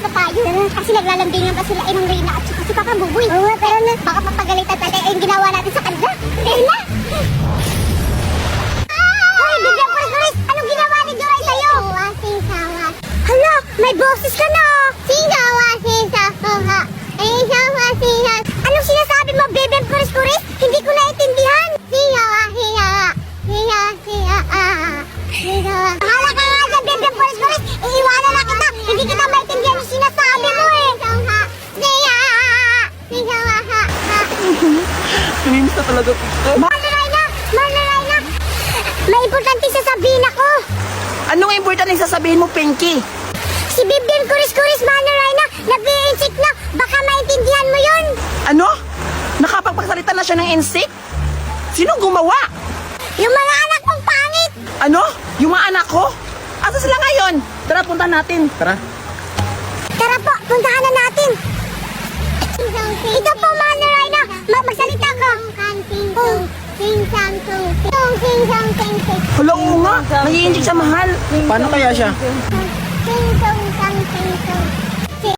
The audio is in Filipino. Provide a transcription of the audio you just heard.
na tayo. Kasi naglalambingan pa sila Inang Reyna at si Papa Buboy. Oo, pero na. Baka papagalitan tayo yung ginawa natin sa kanila. Reyna! Hoy, bigyan ko Doris! Anong ginawa ni Joy sa'yo? Singawa. Hala, may boses ka na! Singawa, singawa. Singawa, singawa. Anong sinasabi mo, Bebem Kuris-Kuris? Hindi ko naintindihan. Singawa, singawa. Singawa, singawa. Singawa. Hala ka nga dyan, Bebem Kuris-Kuris. Iiwanan na kita. Hindi kita maintindihan yung sinasabi mo eh. Singawa, singawa. Singawa, Kinimis na talaga kita. Marlarayna! Marlarayna! May importante sasabihin ako. Anong important yung sasabihin mo, Pinky? Si Bibim Kuris-Kuris, Marlarayna, nag-i-insik na. Baka maintindihan mo yun. Ano? Nakapagpagsalita na siya ng insect? Sino gumawa? Yung mga anak kong pangit. Ano? Yung mga anak ko? Asa sila ngayon? Tara, punta natin. Tara. Tara po, puntahan na natin. Ito po, Marlarayna. Magsalita ko. Hala, oo nga. Nag-i-inject sa mahal. Paano kaya siya?